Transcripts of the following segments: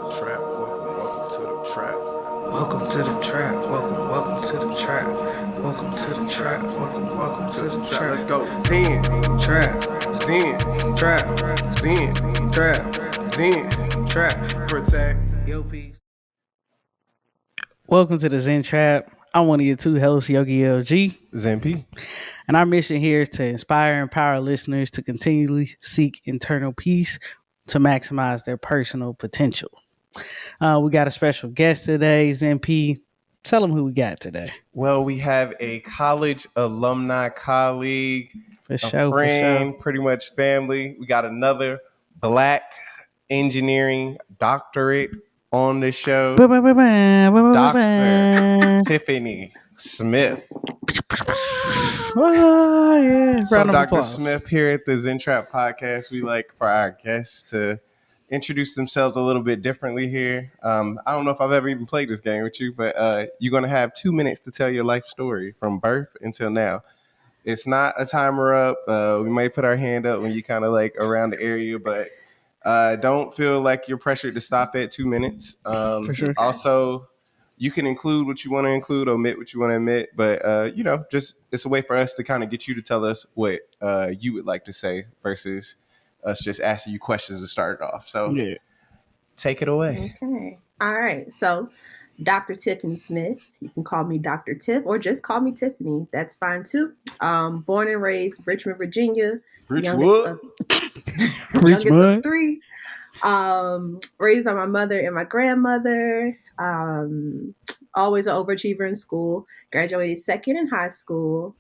trap. Welcome to the trap. Welcome to the trap. Welcome to the trap. Welcome to the trap. Welcome to the trap. Let's go. Zen. Trap. Zen. Trap. Zen. Trap. Zen. Trap. Protect. Yo, peace. Welcome to the Zen Trap. I'm one of your two hosts, Yogi LG. Zen P. And our mission here is to inspire and empower listeners to continually seek internal peace to maximize their personal potential. We got a special guest today, Zen P. Tell them who we got today. Well, we have a college alumni colleague, For sure. pretty much family. We got another Black engineering doctorate on the show, Dr. Tiffanie Smith. Oh, yeah. So, Round of Dr. applause. Smith, here at the Zen Trap podcast, we like for our guests to introduce themselves a little bit differently here. I don't know if I've ever even played this game with you, but you're going to have 2 minutes to tell your life story from birth until now. It's not a timer up. We might put our hand up when you kind of like around the area, but don't feel like you're pressured to stop at 2 minutes. For sure. Also, you can include what you want to include, omit what you want to omit, but just it's a way for us to kind of get you to tell us what you would like to say versus us just asking you questions to start it off. So Yeah. take it away. Okay. All right. So, Dr. Tiffanie Smith. You can call me Dr. Tiff or just call me Tiffany. That's fine too. Born and raised Richmond, Virginia. Richwood. Youngest of three. Raised by my mother and my grandmother. Always an overachiever in school. Graduated second in high school.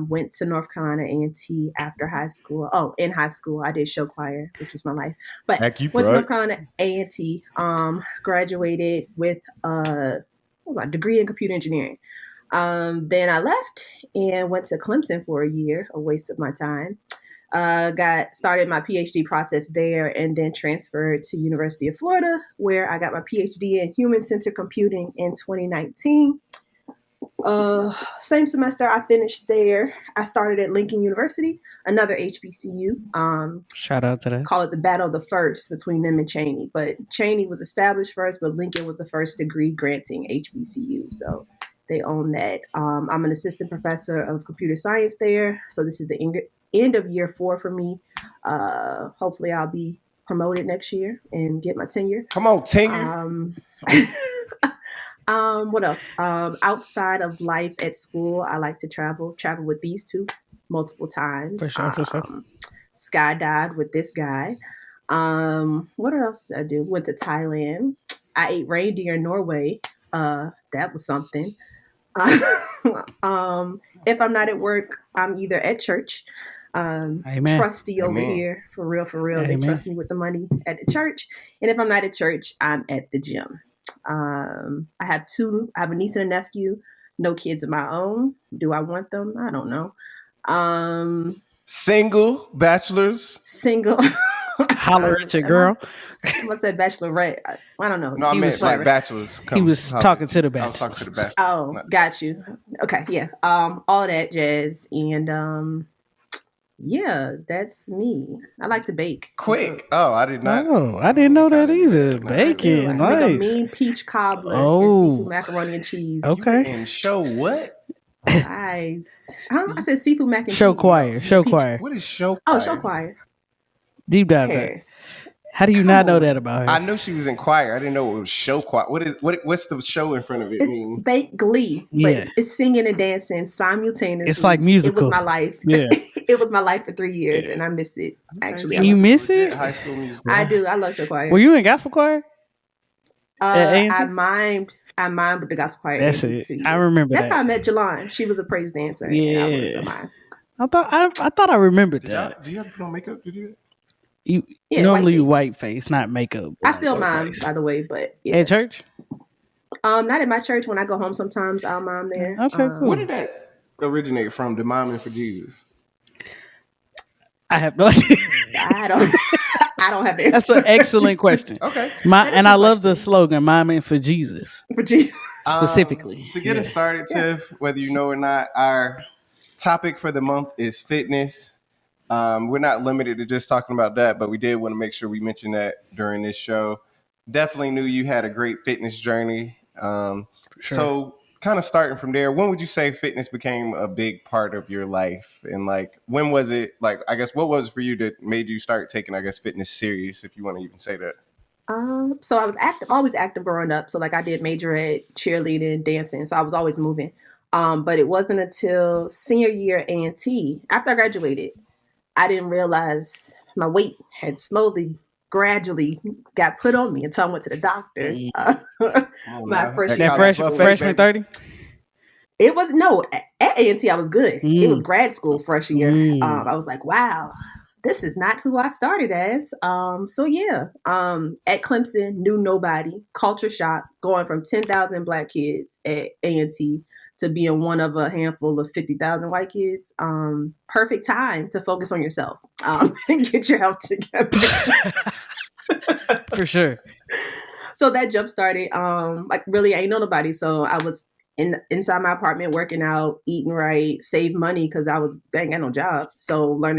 Went to North Carolina A&T after high school. Oh, in high school, I did show choir, which was my life. But went to North Carolina A&T. Graduated with a degree in computer engineering. Then I left and went to Clemson for a year, a waste of my time. Started my PhD process there and then transferred to University of Florida, where I got my PhD in human-centered computing in 2019. Same semester I finished there, I started at Lincoln University, another HBCU. Shout out to that. Call it the battle of the first between them and Cheney. But Cheney was established first, but Lincoln was the first degree granting HBCU. So they own that. I'm an assistant professor of computer science there. So this is the end of year 4 for me. Hopefully I'll be promoted next year and get my tenure. Come on, tenure. What else? Outside of life at school, I like to travel with these two multiple times. For sure. Skydived with this guy. What else did I do? Went to Thailand. I ate reindeer in Norway. That was something. If I'm not at work, I'm either at church. Amen. Trusty over here, for real. Amen. They trust me with the money at the church. And if I'm not at church, I'm at the gym. I have a niece and a nephew, no kids of my own. Do I want them? I don't know. Single, bachelors. Single. Holler at your girl. What's that bachelorette? I don't know. No, I meant like bachelors. He was talking to the I was bachelors. talking to the bachelors. Oh, got you. Okay, yeah. All of that jazz. And yeah, that's me. I like to bake. Quick. Oh, I did not. Oh, I didn't know that either. Bacon, I nice. make a mean peach cobbler and seafood macaroni and cheese. Okay. And show what? I said seafood mac and cheese. Show choir. What is show choir? Oh, show choir. Deep dive. Paris. How do you not know that about her? I knew she was in choir. I didn't know it was show choir. What's the show in front of it mean? It's fake glee. Yeah. But it's singing and dancing simultaneously. It's like musical. It was my life. Yeah. It was my life for 3 years, and I missed it. Actually, You miss it? High school musical. I do. I love show choir. Were you in gospel choir? I mimed with the gospel choir. That's it. I remember That's that. how I met Jelon. She was a praise dancer. Yeah. And I was a mime. I thought I remembered that. Do you have to put on makeup to do that? You Yeah, normally white white face, not makeup. I still mime, face. by the way, but yeah. At church? Not at my church. When I go home, sometimes I'll mime there. Okay, cool. Where did that originate from? The Miming for Jesus. I have no idea. I don't have the answer. That's an excellent question. Okay. I love the slogan, "Miming for Jesus," For Jesus. specifically. To get us started, Tiff, whether you know or not, our topic for the month is fitness. We're not limited to just talking about that, but we did want to make sure we mention that during this show. definitely knew you had a great fitness journey. Sure. So kind of starting from there, when would you say fitness became a big part of your life? And like, when was it, like, I guess, what was it for you that made you start taking, I guess, fitness serious, if you want to even say that? So I was always active growing up. So like I did major at cheerleading, dancing. So I was always moving. But it wasn't until senior year A&T, after I graduated, I didn't realize my weight had gradually got put on me until I went to the doctor. Oh, My no. first That year That of college high freshman school. buffet, freshman baby. 30? It was no at A&T. I was good. It was grad school first year. Mm. I was like, wow, this is not who I started as. So yeah, at Clemson, knew nobody. Culture shock, going from 10,000 black kids at A&T to being one of a handful of 50,000 white kids. Perfect time to focus on yourself and get your health together. For sure. So that jump started. Like really ain't know nobody. So I was inside my apartment working out, eating right, save money because I ain't got no job. So I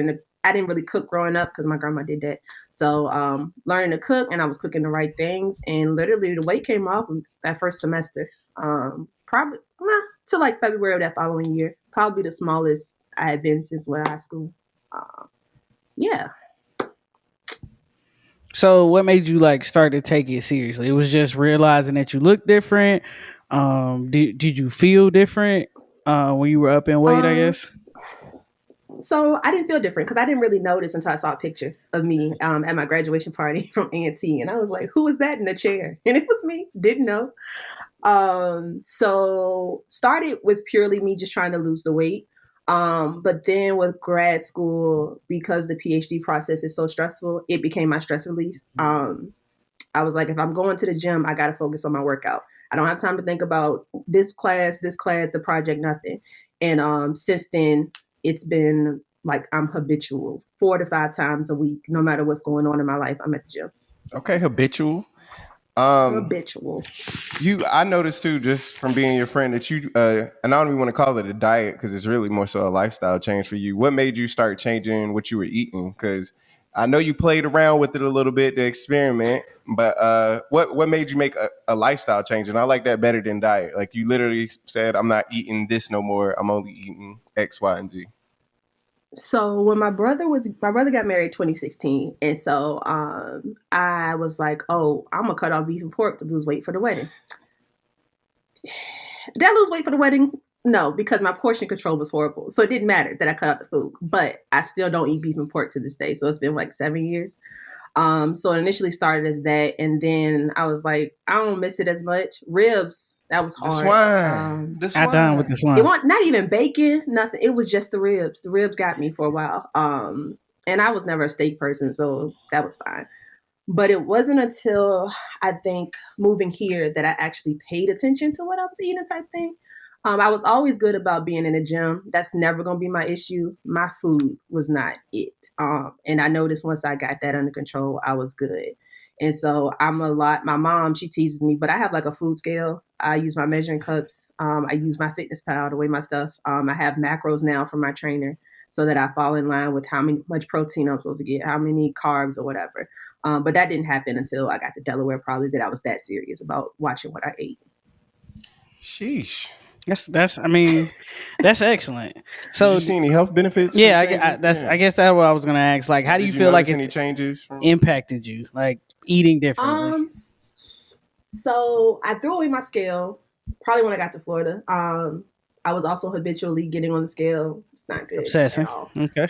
didn't really cook growing up because my grandma did that. So learning to cook, and I was cooking the right things, and literally the weight came off that first semester. Probably to like February of that following year. Probably the smallest I had been since high school. Yeah. So what made you like start to take it seriously? It was just realizing that you look different. Did you feel different when you were up in weight, I Um, guess? So I didn't feel different because I didn't really notice until I saw a picture of me at my graduation party from A&T, and I was like, "Who is that in the chair?" And it was me. Didn't know. So started with purely me just trying to lose the weight. But then with grad school, because the PhD process is so stressful, it became my stress relief. I was like, if I'm going to the gym, I got to focus on my workout. I don't have time to think about this class, the project, nothing. And since then, it's been like I'm habitual 4 to 5 times a week, no matter what's going on in my life. I'm at the gym. Okay, habitual. Um, Habitual. I noticed too, just from being your friend, that you and I don't even want to call it a diet because it's really more so a lifestyle change for you. What made you start changing what you were eating? Because I know you played around with it a little bit to experiment, but what made you make a lifestyle change? And I like that better than diet. Like you literally said, I'm not eating this no more. I'm only eating X, Y, and Z. So when my brother got married 2016, and so I was like, oh, I'm gonna cut off beef and pork to lose weight for the wedding. Did I lose weight for the wedding? No, because my portion control was horrible. So it didn't matter that I cut out the food. But I still don't eat beef and pork to this day. So it's been like 7 years. So it initially started as that, and then I was like, I don't miss it as much. Ribs, that was The hard. swine. The I done with swine. this It one. wasn't not even bacon, nothing. It was just the ribs. The ribs got me for a while. And I was never a steak person, so that was fine. But it wasn't until I think moving here that I actually paid attention to what I was eating type thing. I was always good about being in the gym. That's never going to be my issue. My food was not it. And I noticed once I got that under control, I was good. And so my mom, she teases me, but I have like a food scale. I use my measuring cups. I use my Fitness Pal to weigh my stuff. I have macros now from my trainer so that I fall in line with much protein I'm supposed to get, how many carbs or whatever. But that didn't happen until I got to Delaware, probably that I was that serious about watching what I ate. Sheesh. That's I mean, that's excellent. Did you So see any health benefits from yeah, changing? I guess that's what I was gonna ask. Like, how do you Did you feel like notice any it's changes from? impacted you, like eating differently? Um, so I threw away my scale probably when I got to Florida. I was also habitually getting on the scale. It's not good at Obsessing. all. Okay.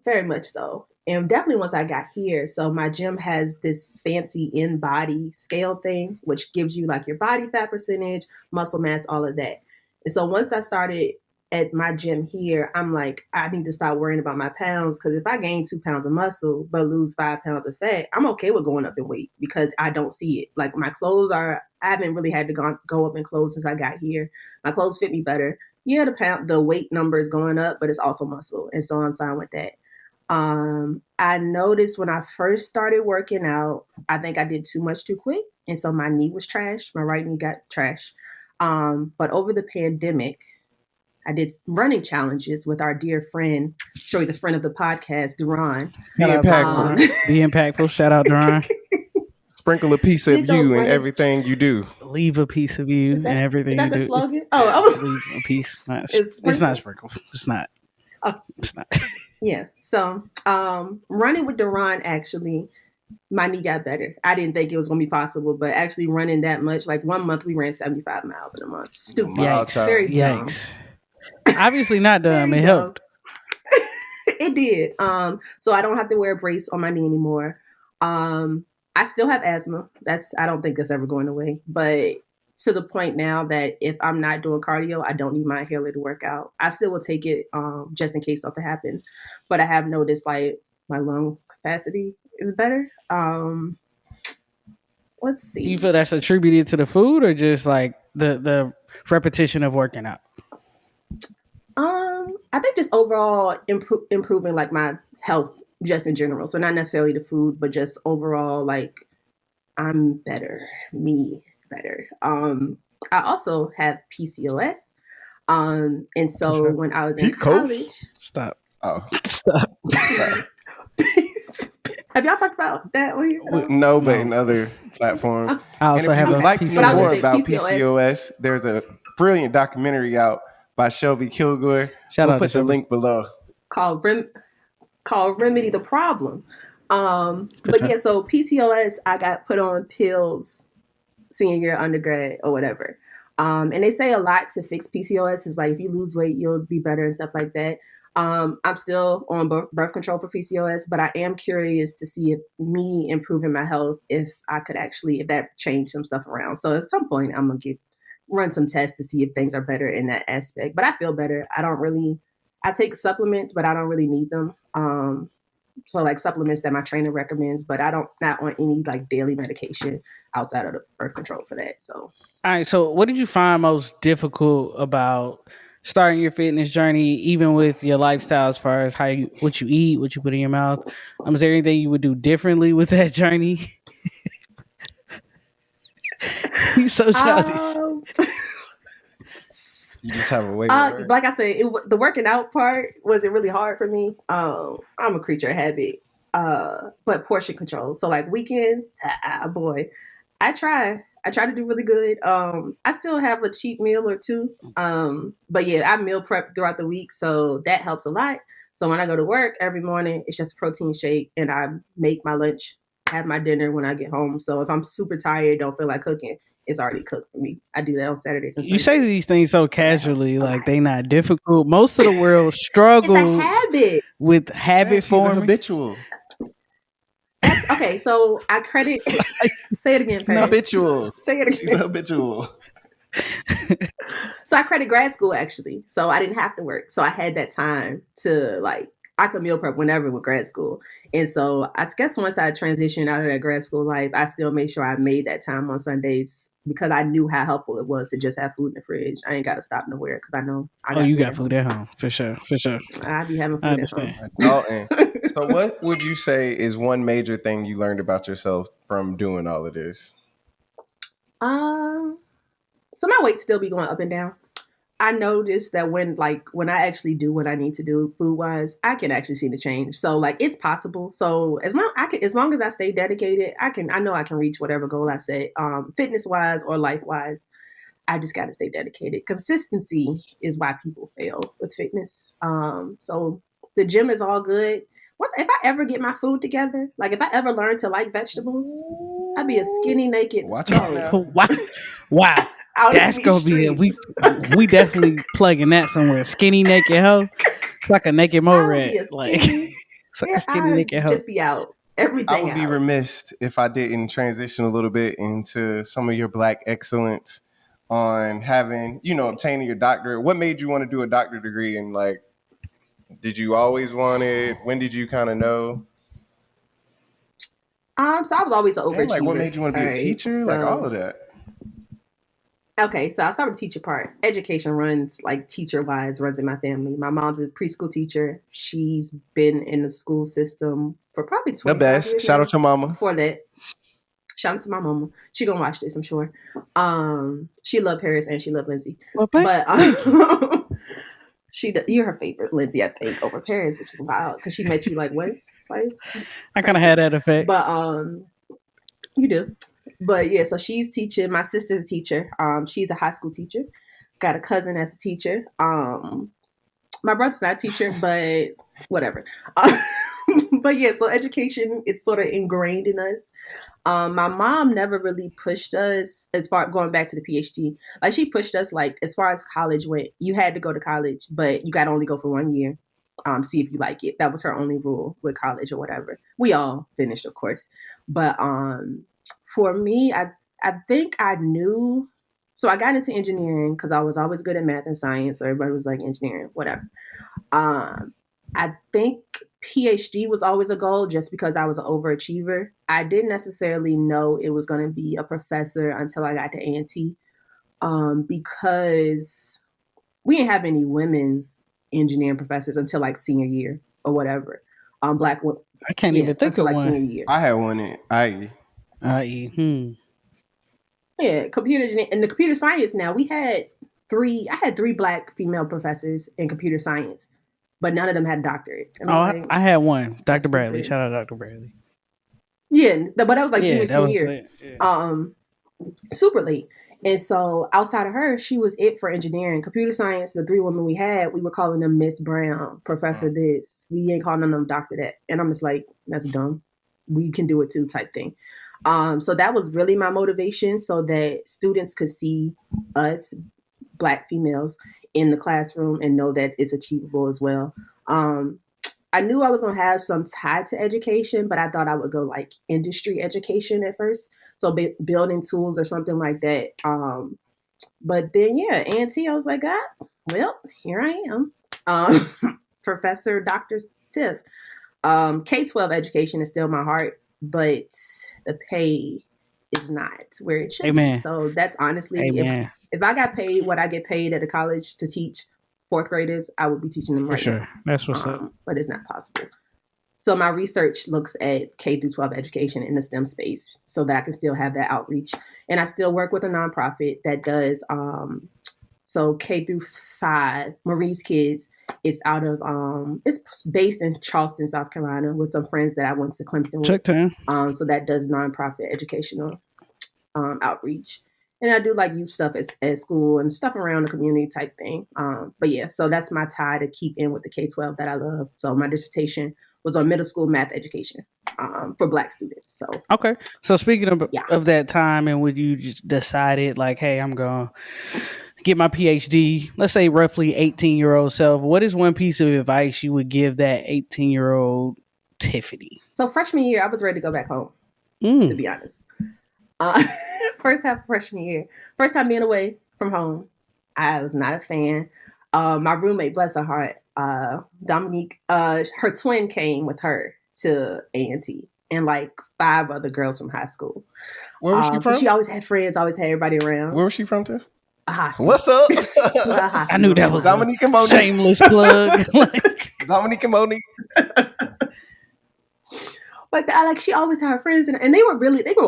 Very much so. And definitely once I got here, so my gym has this fancy in-body scale thing, which gives you like your body fat percentage, muscle mass, all of that. And so once I started at my gym here, I'm like, I need to stop worrying about my pounds because if I gain 2 pounds of muscle but lose 5 pounds of fat, I'm okay with going up in weight because I don't see it. Like my clothes I haven't really had to go up in clothes since I got here. My clothes fit me better. Yeah, the weight number is going up, but it's also muscle, and so I'm fine with that. I noticed when I first started working out, I think I did too much too quick. And so my knee was trash. My right knee got trash. But over the pandemic, I did running challenges with our dear friend, sure he's a friend of the podcast, Duran. Be Shout out to impactful. Duran. Be impactful. Shout out Duran. Sprinkle a piece Get of those you in running- everything you do. Leave a piece of you Is that- and everything is that you the do. slogan? I was Leave a piece. It's It's not sprinkle? sprinkle. It's not. Oh. It's not. Yeah. So running with Duran, actually, my knee got better. I didn't think it was gonna be possible, but actually running that much, like 1 month we ran 75 miles in a month. Stupid. Mile Yikes. child. Very dumb. Yikes. Obviously not dumb. Very It dumb. helped. It did. So I don't have to wear a brace on my knee anymore. I still have asthma. I don't think that's ever going away. But to the point now that if I'm not doing cardio, I don't need my inhaler to work out. I still will take it just in case something happens. But I have noticed like my lung capacity is better. Let's see. Do you feel that's attributed to the food or just like the repetition of working out? I think just overall improving like my health just in general. So not necessarily the food, but just overall like I'm better. Me is better. I also have PCOS. And so Sure. when I was in He college, Stop. Oh, Stop. have y'all talked about that on here? no, but No. in other platforms. I And also if have you a would like to PCOS. But I know would more say about PCOS. PCOS, there's a brilliant documentary out by Shelby Kilgore. Shout We'll out to put the Shelby. link below. called Remedy the Problem. But sure. yeah, so PCOS, I got put on pills senior year undergrad or whatever. And they say a lot to fix PCOS. Is like if you lose weight, you'll be better and stuff like that. I'm still on birth control for PCOS, but I am curious to see if me improving my health, if that changed some stuff around. So at some point, I'm gonna run some tests to see if things are better in that aspect. But I feel better. I take supplements, but I don't really need them. So like supplements that my trainer recommends, but not on any like daily medication outside of the birth control for that. So All right. So, what did you find most difficult about starting your fitness journey, even with your lifestyle, as far as what you eat, what you put in your mouth? Is there anything you would do differently with that journey? You're so childish. You just have a way to learn. like I said, the working out part wasn't really hard for me. I'm a creature of habit, but portion control. So like weekends, boy, I try to do really good. I still have a cheat meal or two. But yeah, I meal prep throughout the week, so that helps a lot. So when I go to work every morning, it's just a protein shake, and I make my lunch, have my dinner when I get home. So if I'm super tired, don't feel like cooking, it's already cooked for me. I do that on Saturdays and You Sundays. say these things so casually, helps a like lot. they not difficult. Most of the world It's a struggles habit. with habit She's a forming. habitual. Okay, so I credit. Say it again, Paris. Habitual. Say it She's a again. habitual. So I credit grad school actually. So I didn't have to work. So I had that time to I could meal prep whenever with grad school. And so I guess once I transitioned out of that grad school life, I still made sure I made that time on Sundays because I knew how helpful it was to just have food in the fridge. I ain't got to stop nowhere because I know I got You food got food at home for sure. I be having food I at understand. home. Dalton. So what would you say is one major thing you learned about yourself from doing all of this? So my weight still be going up and down. I noticed that when I actually do what I need to do food wise, I can actually see the change. So it's possible. So as long as I stay dedicated, I know I can reach whatever goal I set, fitness wise or life wise. I just got to stay dedicated. Consistency is why people fail with fitness. So the gym is all good. If I ever get my food together, like if I ever learn to like vegetables, I'd be a skinny naked. Watch out now. Wow. Out That's in gonna these be streets. we definitely plugging that somewhere. Skinny naked hoe. It's like a naked mo rat. It's like a skinny naked hoe. Just be out. Everything I would be out. remiss if I didn't transition a little bit into some of your Black excellence on having, obtaining your doctorate. What made you want to do a doctorate degree? And did you always want it? When did you kind of know? So I was always an overachiever. And what made you want to be a teacher? All of that. Okay, so I'll start with the teacher part. Education runs teacher-wise runs in my family. My mom's a preschool teacher. She's been in the school system for probably 25 The best. years Shout now. out to mama. Before that, shout out to my mama. She gonna watch this, I'm sure. She loved Paris and she loved Lindsay. Well, But you're her favorite, Lindsay, I think, over Paris, which is wild because she met you once, twice. I kind of had that effect. But You do. But yeah, so she's teaching. My sister's a teacher. She's a high school teacher. Got a cousin that's a teacher. My brother's not a teacher, but whatever. But yeah, so education, it's sort of ingrained in us. My mom never really pushed us as far going back to the PhD. Like she pushed us like as far as college went. You had to go to college, but you got to only go for 1 year. See if you like it. That was her only rule with college or whatever. We all finished, of course, but for me, I think I knew. So I got into engineering because I was always good at math and science. So everybody was like engineering, whatever. I think PhD was always a goal just because I was an overachiever. I didn't necessarily know it was going to be a professor until I got to A&T, because we didn't have any women engineering professors until like senior year or whatever. Black women. I can't even think of like one. Senior year. I had one in IE. Yeah, computer engineering and the computer science. Now I had three Black female professors in computer science, but none of them had a doctorate. I had one, Dr. Bradley. Shout out Dr. Bradley. Yeah, but that was like junior, that was senior year. Yeah. Super late. And so outside of her, she was it for engineering. Computer science, the three women we had, we were calling them Miss Brown, Professor this. We ain't calling them Doctor that. And I'm just like, that's dumb. We can do it too type thing. So that was really my motivation, so that students could see us Black females in the classroom and know that it's achievable as well. I knew I was going to have some tie to education, but I thought I would go like industry education at first. So building tools or something like that. But then, yeah, A&T, I was like, well, here I am. Professor Dr. Tiff. K-12 education is still my heart, but the pay is not where it should be. So that's honestly, if I got paid what I get paid at a college to teach fourth graders, I would be teaching them right now. That's what's up. But it's not possible. So my research looks at K through 12 education in the STEM space so that I can still have that outreach. And I still work with a nonprofit that does so K through 5, Marie's Kids. It's out of it's based in Charleston, South Carolina, with some friends that I went to Clemson with. So that does nonprofit educational outreach. And I do like youth stuff at school and stuff around the community type thing. But yeah, so that's my tie to keep in with the K-12 that I love. So my dissertation was on middle school math education for Black students. So okay. So speaking of that time and when you just decided like, hey, I'm going to get my PhD, let's say roughly 18-year-old self, what is one piece of advice you would give that 18-year-old Tiffanie? So freshman year, I was ready to go back home, to be honest. First half of freshman year, first time being away from home, I was not a fan. My roommate, bless her heart, Dominique, her twin came with her to A&T and like 5 other girls from high school. Where was she from? So she always had friends, always had everybody around. Where was she from, Tiff? What's up? I knew that was Dominique and Monique. Shameless plug. Dominique and Monique. But she always had her friends, and they were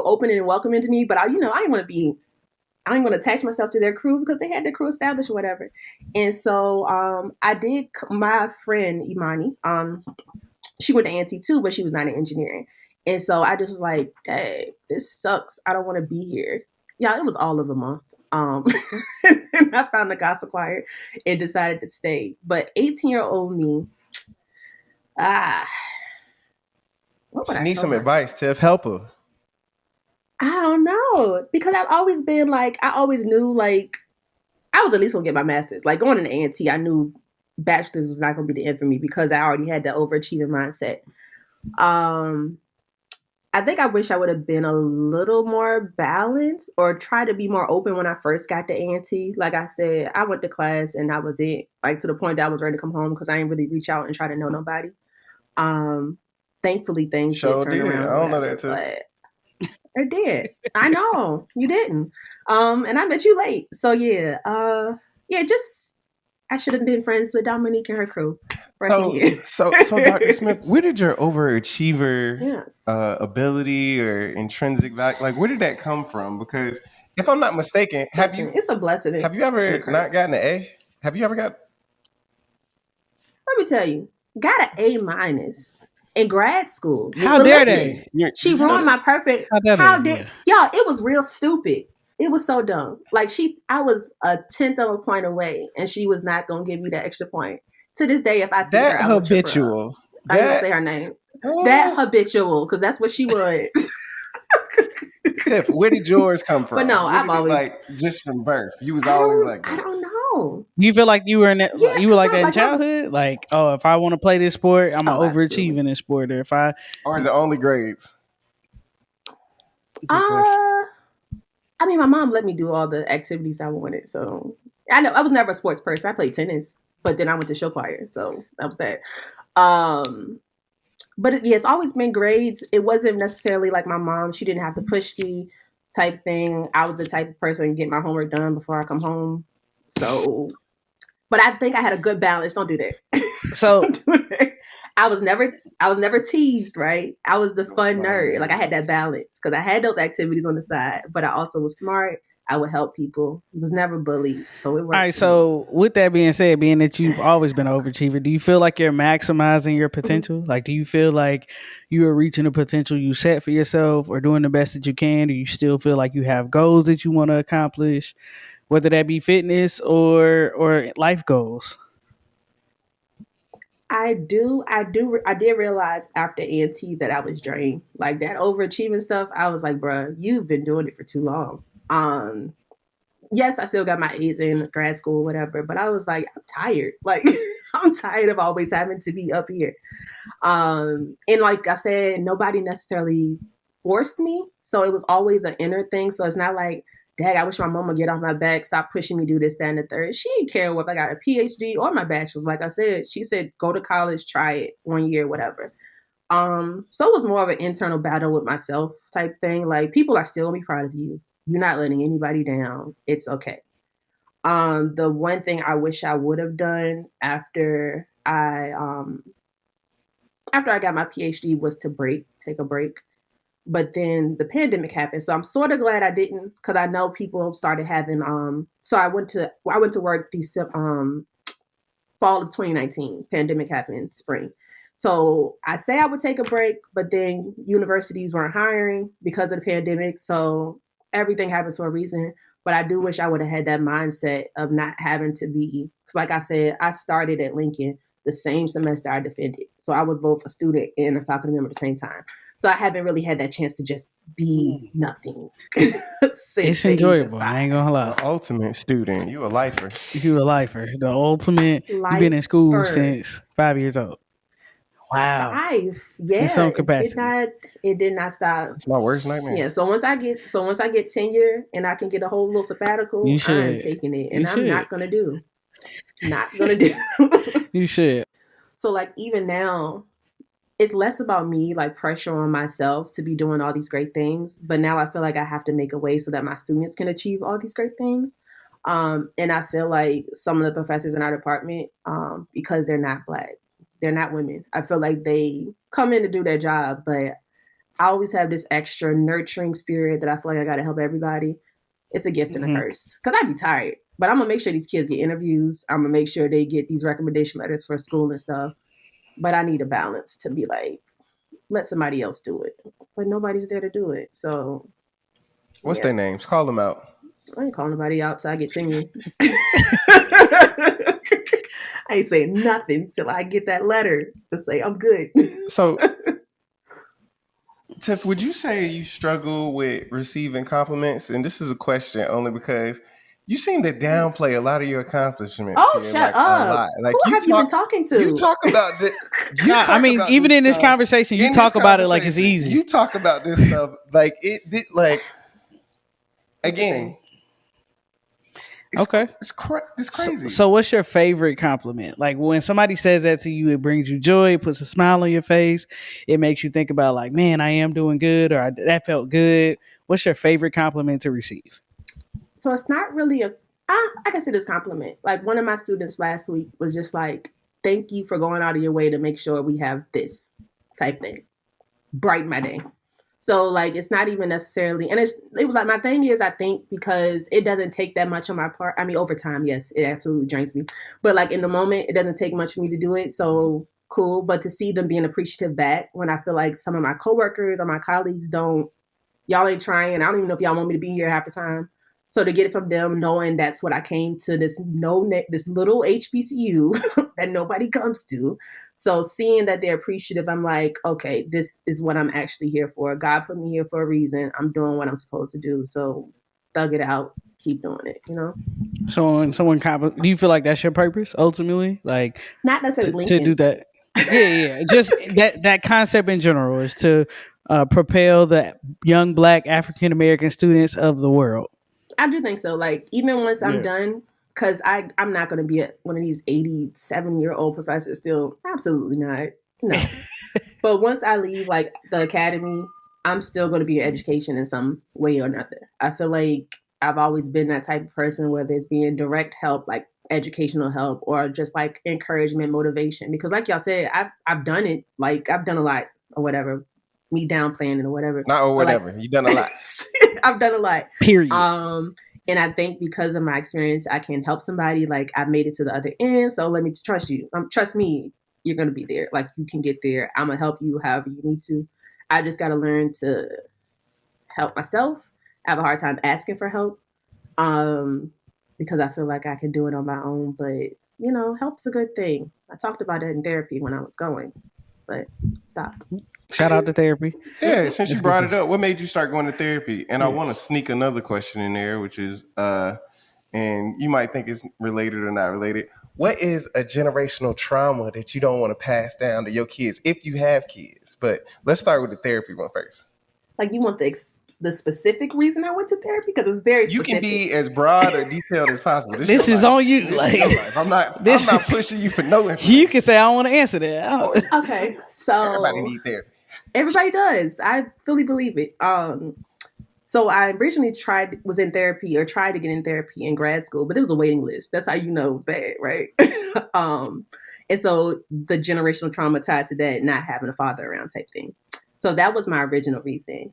open and welcoming to me. But I didn't want to attach myself to their crew because they had their crew established or whatever. And so I did. My friend Imani, she went to A&T too, but she was not in engineering. And so I just was like, dang, this sucks. I don't want to be here. Yeah, it was all of a month. And I found the gospel choir and decided to stay. But 18-year-old me, she needs some advice, Tiff. Help her. I don't know. Because I've always been like, I always knew like, I was at least going to get my master's. Like going into A&T, I knew bachelor's was not going to be the end for me because I already had that overachieving mindset. I think I wish I would have been a little more balanced or try to be more open when I first got to A&T. Like I said, I went to class and that was it. Like to the point that I was ready to come home because I didn't really reach out and try to know nobody. Thankfully, things did turn around. I don't know that too. But it did. I know you didn't. And I met you late. So yeah. Just I should have been friends with Dominique and her crew. So Dr. Smith, where did your overachiever ability or intrinsic value, like where did that come from? Because if I'm not mistaken, it's a blessing. Have you ever not gotten an A? Have you ever got? Let me tell you, got an A-. in grad school. How But dare listen, they? she ruined my perfect. How dare How they? dare Yeah. y'all? It was real stupid. It was so dumb. Like I was a tenth of a point away, and she was not gonna give me that extra point. To this day, if I see her, That I will trip her up. habitual. I didn't say her name. That habitual, because that's what she was. Tiff, where did yours come from? But no, Where I've did it, always. like, just from birth? You was always like I that. don't know. You feel like you were in that? Yeah, You were like come that on, in childhood? Like, oh, if I want to play this sport, I'm gonna overachieve absolutely. in this sport. Or if I, Or is it only grades? good question. I mean, my mom let me do all the activities I wanted, so I know I was never a sports person. I played tennis, but then I went to show choir, so that was that. But it's always been grades. It wasn't necessarily like my mom; she didn't have to push me, type thing. I was the type of person to get my homework done before I come home. So, but I think I had a good balance. Don't do that. So Don't do that. I was never teased, right? I was the fun nerd. Like I had that balance because I had those activities on the side, but I also was smart. I would help people. I was never bullied, so it all worked. right. So with that being said, being that you've always been an overachiever, do you feel like you're maximizing your potential? Like, do you feel like you are reaching the potential you set for yourself, or doing the best that you can? Do you still feel like you have goals that you want to accomplish, whether that be fitness or life goals? I did realize after A&T that I was drained. Like that overachieving stuff, I was like, bruh, you've been doing it for too long. Yes, I still got my A's in grad school, whatever, but I was like, I'm tired. Like, I'm tired of always having to be up here. And like I said, nobody necessarily forced me. So it was always an inner thing. So it's not like, dang, I wish my mom would get off my back, stop pushing me, do this, that, and the third. She didn't care if I got a PhD or my bachelor's. Like I said, she said, go to college, try it 1 year, whatever. So it was more of an internal battle with myself type thing. Like people are still gonna be proud of you. You're not letting anybody down. It's okay. The one thing I wish I would have done after I got my PhD was to take a break. But then the pandemic happened, so I'm sort of glad I didn't, because I know people started having. So I went to work fall of 2019. Pandemic happened spring. So I say I would take a break, but then universities weren't hiring because of the pandemic. So everything happens for a reason. But I do wish I would have had that mindset of not having to be, because like I said, I started at Lincoln the same semester I defended. So I was both a student and a faculty member at the same time. So I haven't really had that chance to just be nothing. It's enjoyable. I ain't gonna lie. The ultimate student. You a lifer. You a lifer. The ultimate. You've been in school since 5 years old. Wow. 5, yeah. In some capacity. It did not stop. It's my worst nightmare. Yeah. So once I get tenure and I can get a whole little sabbatical, I'm taking it, and I'm not gonna do. You should. So like even now, it's less about me like pressure on myself to be doing all these great things, but now I feel like I have to make a way so that my students can achieve all these great things. And I feel like some of the professors in our department, because they're not Black, they're not women, I feel like they come in to do their job, but I always have this extra nurturing spirit that I feel like I got to help everybody. It's a gift and a curse, because I'd be tired, but I'm gonna make sure these kids get interviews. I'm gonna make sure they get these recommendation letters for school and stuff. But I need a balance to be like, let somebody else do it. But nobody's there to do it. So what's their names? Call them out. I ain't calling nobody out till I get tenure. I ain't saying nothing till I get that letter to say I'm good. So Tiff, would you say you struggle with receiving compliments? And this is a question only because you seem to downplay a lot of your accomplishments. Oh, here, shut like, up! A lot. Like, who have you been talking to? You talk about this. I mean, even in this conversation, you talk about it like it's easy. You talk about this stuff like it did. Like again. Okay. It's crazy. So what's your favorite compliment? Like when somebody says that to you, it brings you joy, it puts a smile on your face. It makes you think about like, man, I am doing good, or that felt good. What's your favorite compliment to receive? So it's not really I consider this compliment. Like one of my students last week was just like, thank you for going out of your way to make sure we have this type thing. Brighten my day. So like it's not even necessarily, and it was like, my thing is, I think because it doesn't take that much on my part. I mean, over time, yes, it absolutely drains me. But like in the moment, it doesn't take much for me to do it. So cool. But to see them being appreciative back when I feel like some of my coworkers or my colleagues y'all ain't trying. I don't even know if y'all want me to be here half the time. So to get it from them, knowing that's what I came to this little HBCU that nobody comes to. So seeing that they're appreciative, I'm like, okay, this is what I'm actually here for. God put me here for a reason. I'm doing what I'm supposed to do. So thug it out, keep doing it, you know? So do you feel like that's your purpose ultimately? Like Not necessarily to Lincoln. do that? Yeah. Just that concept in general is to propel the young Black African American students of the world. I do think so. Like, even once I'm Yeah. done, because I'm not going to be one of these 87-year-old professors still. Absolutely not. No. But once I leave, like, the academy, I'm still going to be in education in some way or another. I feel like I've always been that type of person, whether it's being direct help, like educational help, or just like encouragement, motivation. Because like y'all said, I've done it. Like, I've done a lot or whatever. Me downplaying it or whatever. Not or But, like, whatever. You've done a lot. I've done a lot. Period. And I think because of my experience, I can help somebody. Like, I've made it to the other end. So let me trust you. Trust me, you're going to be there. Like, you can get there. I'm going to help you however you need to. I just got to learn to help myself. I have a hard time asking for help because I feel like I can do it on my own. But, you know, help's a good thing. I talked about it in therapy when I was going, but stop. Shout out to therapy. Yeah, since you brought it up, what made you start going to therapy? And I want to sneak another question in there, which is, and you might think it's related or not related. What is a generational trauma that you don't want to pass down to your kids if you have kids? But let's start with the therapy one first. Like, you want the specific reason I went to therapy? Because it's very specific. You can be as broad or detailed as possible. This is on you. This like, is your life. I'm not pushing you for no information. You can say I don't want to answer that. Okay, so everybody need therapy. Everybody does. I fully believe it. So I originally was in therapy or tried to get in therapy in grad school, but it was a waiting list. That's how you know it was bad, right? And so the generational trauma tied to that, not having a father around type thing. So that was my original reason.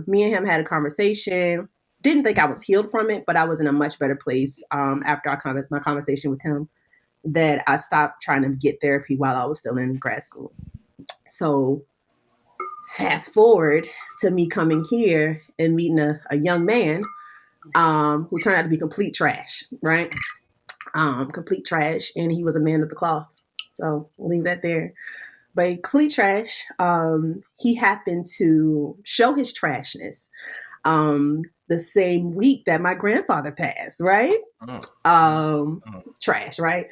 Me and him had a conversation. Didn't think I was healed from it, but I was in a much better place after my conversation with him that I stopped trying to get therapy while I was still in grad school. So fast forward to me coming here and meeting a young man who turned out to be complete trash, right? Complete trash. And he was a man of the cloth. So we'll leave that there. But complete trash. He happened to show his trashness the same week that my grandfather passed, right? Trash, right?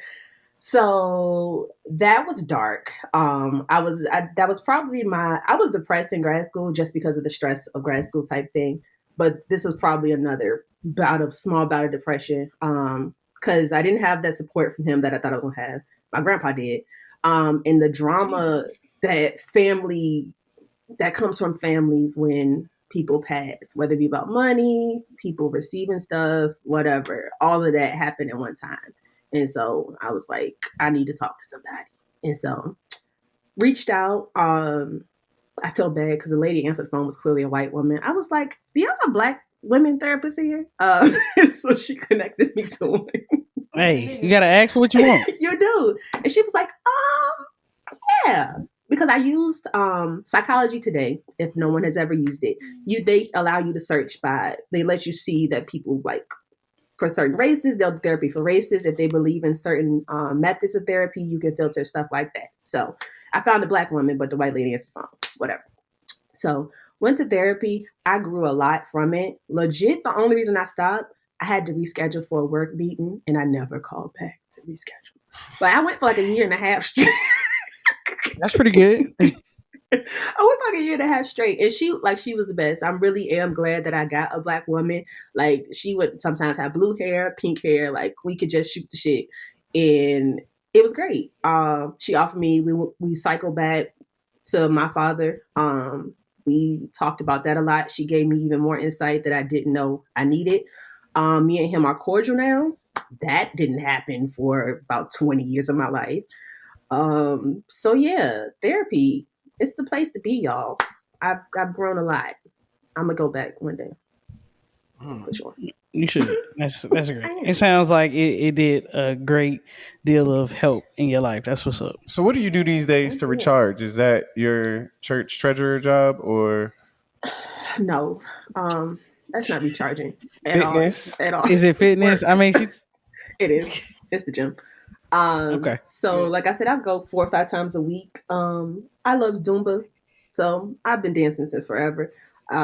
So that was dark. I was depressed in grad school just because of the stress of grad school type thing. But this is probably another small bout of depression. Cause I didn't have that support from him that I thought I was gonna have. My grandpa did. And the drama that comes from families when people pass, whether it be about money, people receiving stuff, whatever, all of that happened at one time. And so I was like, I need to talk to somebody. And so reached out. I felt bad because the lady answered the phone was clearly a white woman. I was like, do y'all have Black women therapists here? So she connected me to one. Hey, you got to ask for what you want. You do. And she was like, yeah. Because I used Psychology Today, if no one has ever used it. They allow you to search they let you see that people like, for certain races, they'll do therapy for races. If they believe in certain methods of therapy, you can filter stuff like that. So I found a Black woman, but the white lady answered the phone, whatever. So went to therapy. I grew a lot from it. Legit, the only reason I stopped, I had to reschedule for a work meeting, and I never called back to reschedule. But I went for like a year and a half straight. That's pretty good. I went like a year and a half straight, and she was the best. I really am glad that I got a Black woman. Like, she would sometimes have blue hair, pink hair. Like, we could just shoot the shit, and it was great. She offered me. We cycled back to my father. We talked about that a lot. She gave me even more insight that I didn't know I needed. Me and him are cordial now. That didn't happen for about 20 years of my life. So yeah, therapy. It's the place to be, y'all. I've grown a lot. I'm gonna go back one day. for sure. You should. That's great. It sounds like it did a great deal of help in your life. That's what's up. So what do you do these days to recharge? Is that your church treasurer job or No, that's not recharging at fitness? all. At all. Is it fitness? I mean, she's It is. It's the gym. okay. So like I said, I go 4 or 5 times a week. I love Zumba, so I've been dancing since forever.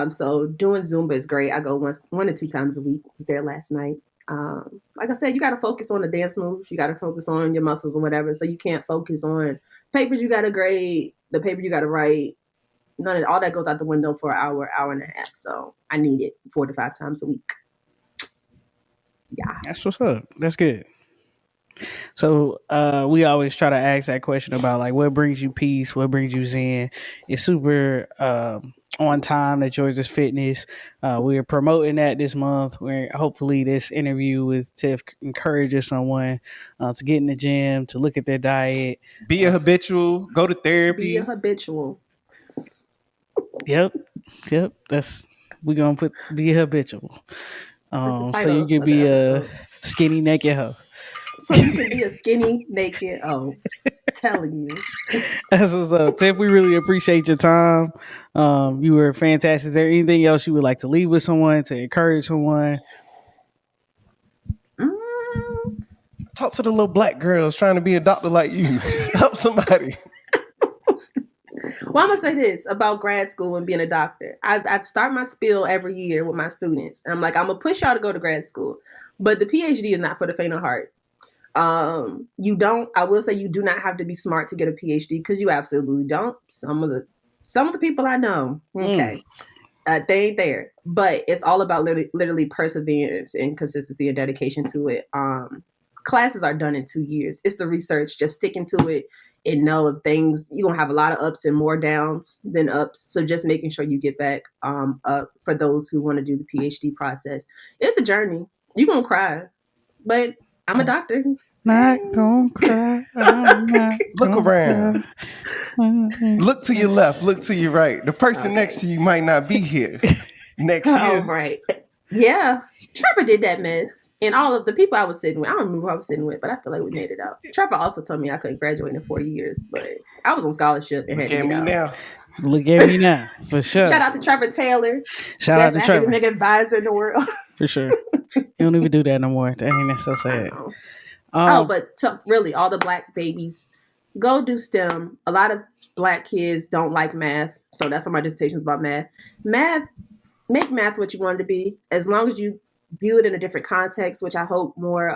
So doing Zumba is great. I go 1 to 2 times a week. I was there last night. Like I said, you got to focus on the dance moves. You got to focus on your muscles or whatever. So you can't focus on papers you got to grade, the paper you got to write. None of all that goes out the window for an hour and a half. So I need it 4 to 5 times a week. Yeah, That's what's up. That's good. So we always try to ask that question about like what brings you peace, what brings you zen. It's super on time that yours is fitness. We're promoting that this month. Where hopefully this interview with Tiff encourages someone to get in the gym, to look at their diet, Be a habitual, go to therapy. be a habitual. Yep. That's we gonna put be habitual. That's the So you title can of be the a episode. skinny naked hoe. So you can be a skinny, naked. Oh, telling you. That's what's up, Tiff. We really appreciate your time. You were fantastic. Is there anything else you would like to leave with someone to encourage someone? Talk to the little black girls trying to be a doctor like you. Help somebody. Well, I'm gonna say this about grad school and being a doctor. I start my spiel every year with my students. And I'm like, I'm gonna push y'all to go to grad school, but the PhD is not for the faint of heart. I will say you do not have to be smart to get a PhD because you absolutely don't. Some of the people I know, okay, they ain't there, but it's all about literally perseverance and consistency and dedication to it. Classes are done in 2 years. It's the research, just sticking to it and know things. You're gonna have a lot of ups and more downs than ups. So just making sure you get back up for those who want to do the PhD process. It's a journey. You're gonna cry, but I'm a doctor. Not gonna cry. Look around. Look to your left. Look to your right. The person next to you might not be here next year. Oh, right. Yeah. Trevor did that mess. And all of the people I was sitting with, I don't remember who I was sitting with, but I feel like we made it out. Trevor also told me I couldn't graduate in 4 years, but I was on scholarship and Look had to at get me out. now. Look at me now, for sure. Shout out to Trevor Taylor. Shout out best to Trevor. academic advisor in the world. For sure. You don't even do that no more. Dang, that's so sad. But really, all the black babies, go do STEM. A lot of black kids don't like math, so that's why my dissertation is about math. Make math what you want it to be, as long as you view it in a different context, which I hope more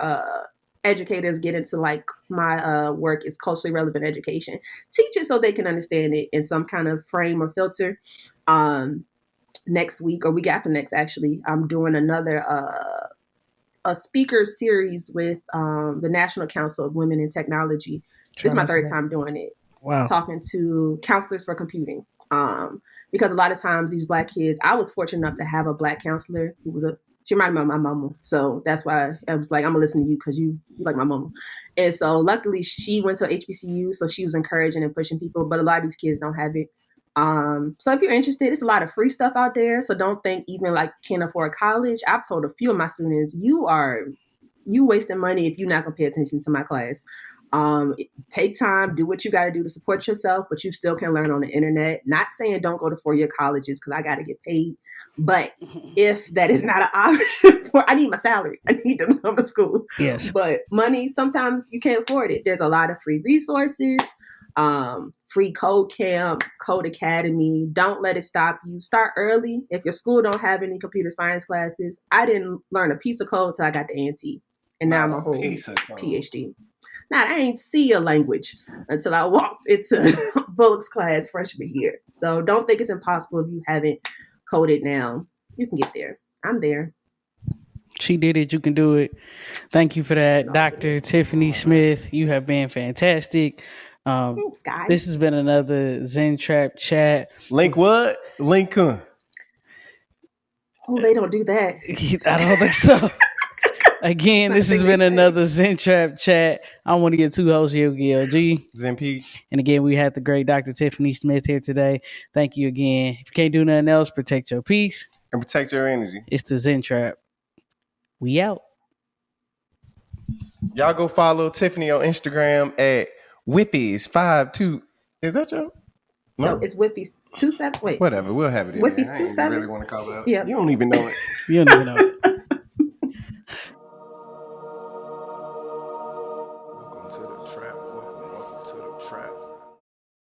educators get into. Like my work is culturally relevant education. Teach it so they can understand it in some kind of frame or filter. Next week or week after next, actually, I'm doing another a speaker series with the National Council of Women in Technology. This is my 3rd time doing it. Wow. Talking to counselors for computing. Because a lot of times these black kids, I was fortunate enough to have a black counselor who she reminded me of my mama. So that's why I was like, I'm gonna listen to you because you like my mama. And so luckily she went to HBCU, so she was encouraging and pushing people, but a lot of these kids don't have it. So if you're interested, it's a lot of free stuff out there. So don't think even like can't afford college. I've told a few of my students, you wasting money if you're not gonna pay attention to my class. Take time, do what you got to do to support yourself, but you still can learn on the internet. Not saying don't go to 4-year colleges because I got to get paid. But if that is not an option, I need my salary. I need to come to school. Yes. But money, sometimes you can't afford it. There's a lot of free resources, free code camp, code academy. Don't let it stop you. Start early. If your school don't have any computer science classes, I didn't learn a piece of code till I got the ANT. And now I'm a whole PhD. Now, I ain't see a language until I walked into Bullock's class freshman year. So don't think it's impossible if you haven't coded now. You can get there. I'm there. She did it. You can do it. Thank you for that, Dr. Tiffanie Smith. You have been fantastic. Thanks, guys. This has been another Zen Trap Chat. Link what? Lincoln. Oh, they don't do that. I don't think so. Again, this has been another Zen Trap Chat. I'm one of your 2 hosts, Yogi LG. Zen P. And again, we had the great Dr. Tiffanie Smith here today. Thank you again. If you can't do nothing else, protect your peace. and protect your energy. It's the Zen Trap. We out. Y'all go follow Tiffany on Instagram at Whippies52. Is that your? No, it's Whippies27. Wait. Whatever. We'll have it in Whippies there. I ain't 27? really want to call it out. Yep. You don't even know it. You don't even know it. Welcome to the trap. Welcome to the trap.